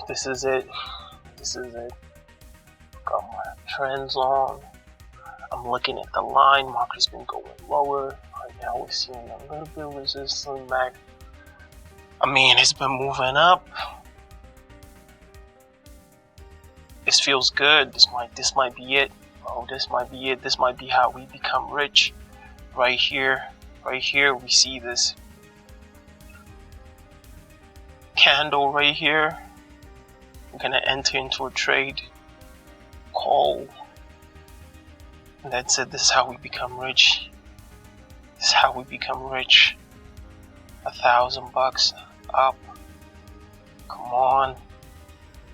This is it. This is it. Got my trends on. I'm looking at the line. Market's been going lower. Right now we're seeing a little bit of resistance back. I mean, it's been moving up. This feels good. This might be it. Oh, this might be it. This might be how we become rich. Right here we see this candle right here. We're gonna enter into a trade. Call. And that's it. This is how we become rich. This is how we become rich. $1,000 up. Come on.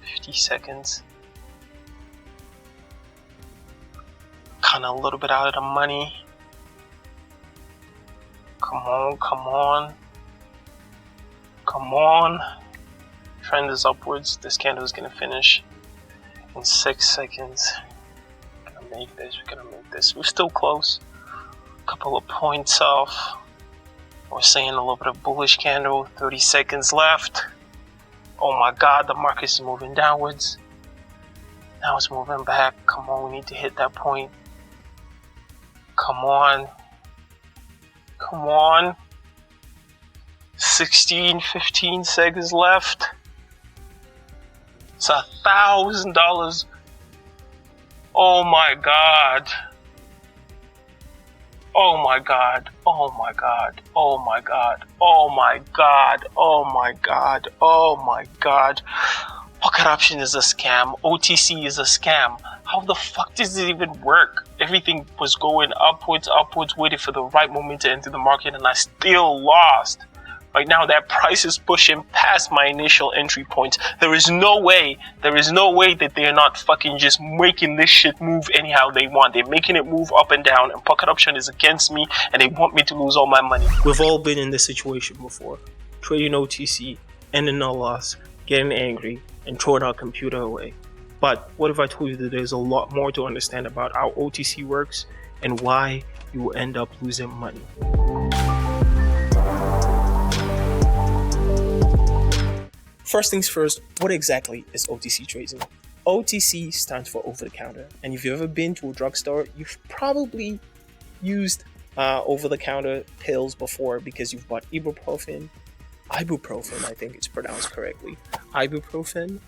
50 seconds. Kinda a little bit out of the money. Come on, come on. Come on. Trend is upwards. This candle is gonna finish in 6 seconds. We're gonna make this. We're gonna make this. We're still close. A couple of points off. We're seeing a little bit of bullish candle. 30 seconds left. Oh my God, the market is moving downwards. Now it's moving back. Come on, we need to hit that point. Come on. Come on. 16, 15 seconds left. It's $1,000. Oh my God. Oh my God. Oh my God. Oh my God. Oh my God. Oh my God. Oh my God. Pocket option is a scam. OTC is a scam. How the fuck does it even work? Everything was going upwards, waiting for the right moment to enter the market, and I still lost. Right now, that price is pushing past my initial entry point. There is no way that they're not fucking just making this shit move anyhow they want. They're making it move up and down, and pocket option is against me, and they want me to lose all my money. We've all been in this situation before. Trading OTC, ending a loss, getting angry, and throwing our computer away. But what if I told you that there's a lot more to understand about how OTC works and why you will end up losing money? First things first, what exactly is OTC trading? OTC stands for over the counter, and if you've ever been to a drugstore, you've probably used over the counter pills before because you've bought ibuprofen, I think it's pronounced correctly, ibuprofen,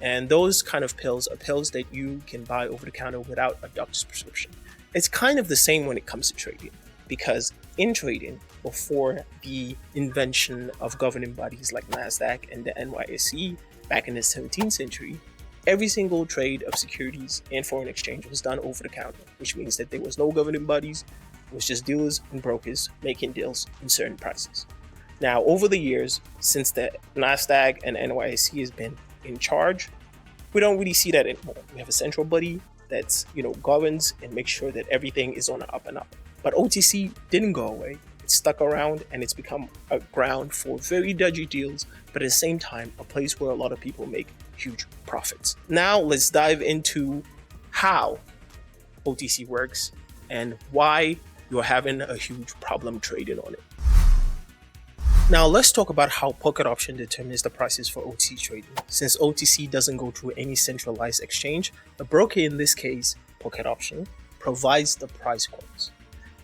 and those kind of pills are pills that you can buy over the counter without a doctor's prescription. It's kind of the same when it comes to trading, because in trading, before the invention of governing bodies like NASDAQ and the NYSE back in the 17th century, every single trade of securities and foreign exchange was done over the counter, which means that there was no governing bodies, it was just dealers and brokers making deals in certain prices. Now, over the years, since the NASDAQ and NYSE has been in charge, we don't really see that anymore. We have a central body that's, governs and makes sure that everything is on the up and up. But OTC didn't go away. It stuck around, and it's become a ground for very dodgy deals, but at the same time, a place where a lot of people make huge profits. Now, let's dive into how OTC works and why you're having a huge problem trading on it. Now, let's talk about how pocket option determines the prices for OTC trading. Since OTC doesn't go through any centralized exchange, the broker, in this case, pocket option, provides the price quotes.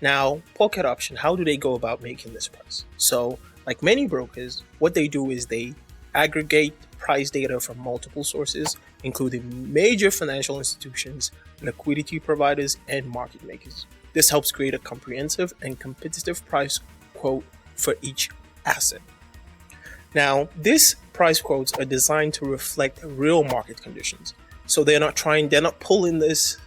Now, pocket option, how do they go about making this price? So, like many brokers, what they do is they aggregate price data from multiple sources, including major financial institutions, liquidity providers, and market makers. This helps create a comprehensive and competitive price quote for each asset. Now, these price quotes are designed to reflect real market conditions. So they're not pulling this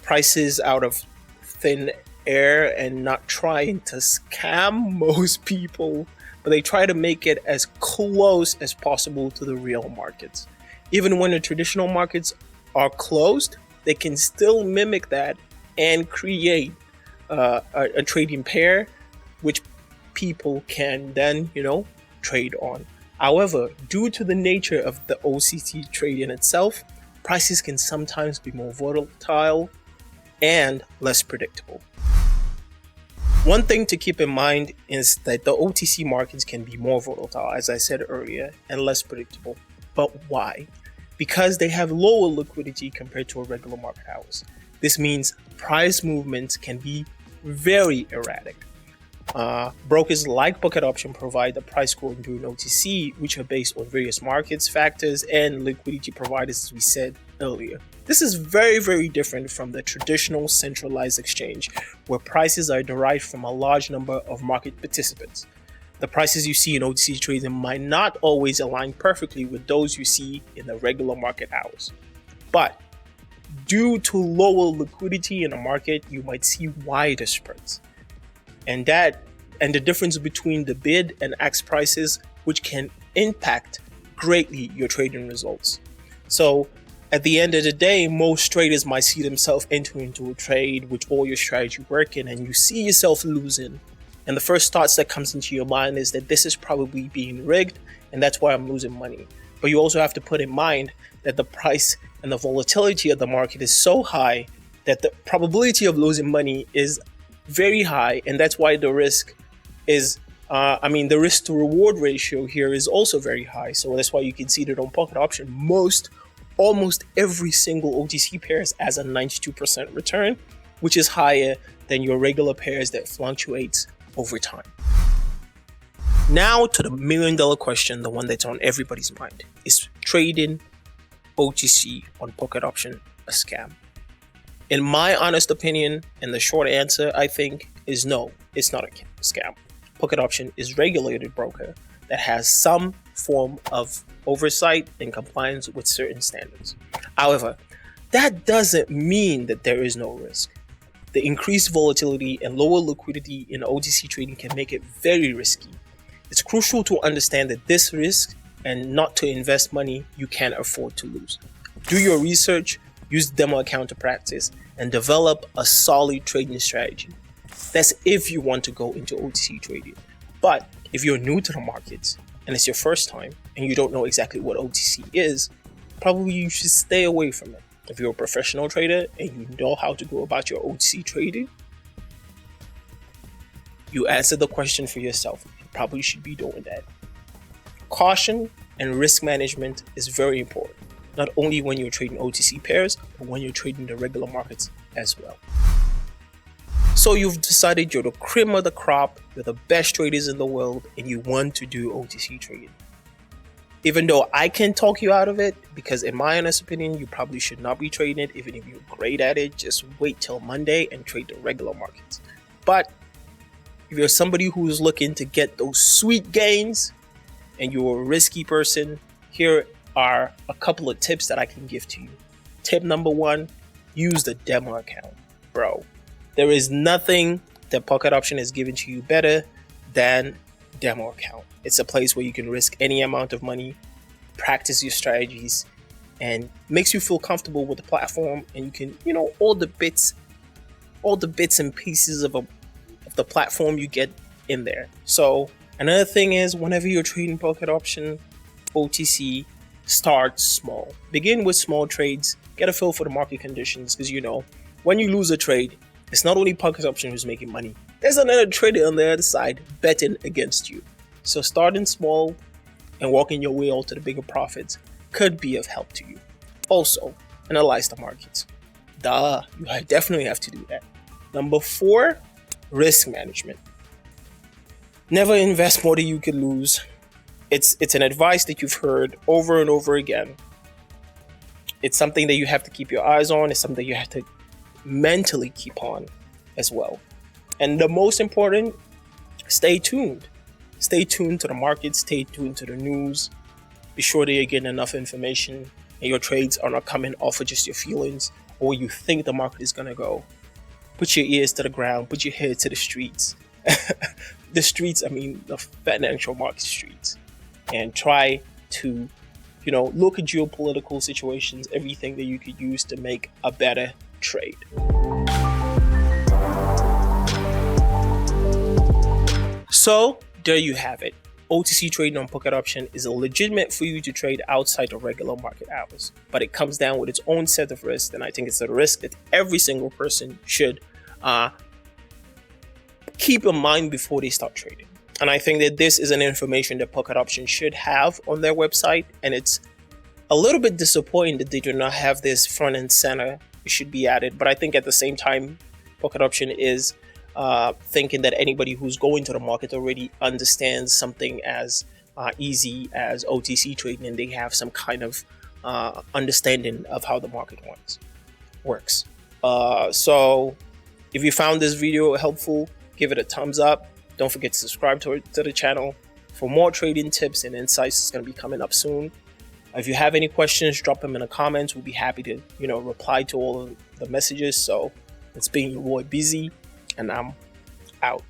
prices out of thin air and not trying to scam most people, but they try to make it as close as possible to the real markets. Even when the traditional markets are closed, they can still mimic that and create a trading pair which people can then, trade on. However, due to the nature of the OTC trading itself, prices can sometimes be more volatile and less predictable. One thing to keep in mind is that the OTC markets can be more volatile, as I said earlier, and less predictable. But why? Because they have lower liquidity compared to a regular market hours. This means price movements can be very erratic. Brokers like Pocket Option provide the price scoring during OTC, which are based on various markets factors and liquidity providers, as we said earlier. This is very, very different from the traditional centralized exchange, where prices are derived from a large number of market participants. The prices you see in OTC trading might not always align perfectly with those you see in the regular market hours. But due to lower liquidity in the market, you might see wider spreads. And the difference between the bid and ask prices, which can impact greatly your trading results. So at the end of the day, most traders might see themselves entering into a trade with all your strategy working, and you see yourself losing. And the first thoughts that comes into your mind is that this is probably being rigged, and that's why I'm losing money. But you also have to put in mind that the price and the volatility of the market is so high that the probability of losing money is very high, and that's why the risk is the risk to reward ratio here is also very high. So that's why you can see that on Pocket Option, almost every single OTC pairs has a 92% return, which is higher than your regular pairs that fluctuates over time. Now to the $1 million question, the one that's on everybody's mind. Is trading OTC on Pocket Option a scam? In my honest opinion, and the short answer, I think, is no, it's not a scam. Pocket Option is a regulated broker that has some form of oversight and compliance with certain standards. However, that doesn't mean that there is no risk. The increased volatility and lower liquidity in OTC trading can make it very risky. It's crucial to understand that this risk and not to invest money you can't afford to lose. Do your research, use the demo account to practice, and develop a solid trading strategy. That's if you want to go into OTC trading. But if you're new to the markets and it's your first time and you don't know exactly what OTC is, probably you should stay away from it. If you're a professional trader and you know how to go about your OTC trading, you answer the question for yourself. You probably should be doing that. Caution and risk management is very important, not only when you're trading OTC pairs, but when you're trading the regular markets as well. So you've decided you're the cream of the crop, you're the best traders in the world, and you want to do OTC trading. Even though I can talk you out of it, because in my honest opinion, you probably should not be trading it. Even if you're great at it, just wait till Monday and trade the regular markets. But if you're somebody who's looking to get those sweet gains and you're a risky person, here are a couple of tips that I can give to you. Tip number 1, use the demo account. Bro, there is nothing that Pocket Option has given to you better than demo account. It's a place where you can risk any amount of money, practice your strategies, and makes you feel comfortable with the platform, and you can, all the bits and pieces of the platform you get in there. So another thing is, whenever you're trading Pocket Option OTC, start small. Begin with small trades, get a feel for the market conditions, because when you lose a trade, it's not only Pocket Option who's making money. There's another trader on the other side betting against you. So starting small and working your way out to the bigger profits could be of help to you. Also, analyze the markets. You definitely have to do that. Number 4, risk management. Never invest more than you can lose. It's an advice that you've heard over and over again. It's something that you have to keep your eyes on. It's something you have to mentally keep on as well. And the most important, stay tuned. Stay tuned to the market, stay tuned to the news. Be sure that you're getting enough information and your trades are not coming off of just your feelings or you think the market is going to go. Put your ears to the ground, put your head to the streets. The streets, the financial market streets. And try to, look at geopolitical situations, everything that you could use to make a better trade. So there you have it. OTC trading on Pocket Option is legitimate for you to trade outside of regular market hours, but it comes down with its own set of risks, and I think it's a risk that every single person should keep in mind before they start trading. And I think that this is an information that Pocket Option should have on their website, and it's A little bit disappointing that they do not have this front and center. It should be added, but I think at the same time, Pocket Option is thinking that anybody who's going to the market already understands something as easy as OTC trading, and they have some kind of understanding of how the market works. So if you found this video helpful, give it a thumbs up. Don't forget to subscribe to the channel for more trading tips and insights. It's going to be coming up soon. If you have any questions, drop them in the comments. We'll be happy to, reply to all of the messages. So it's been your boy Beezy, and I'm out.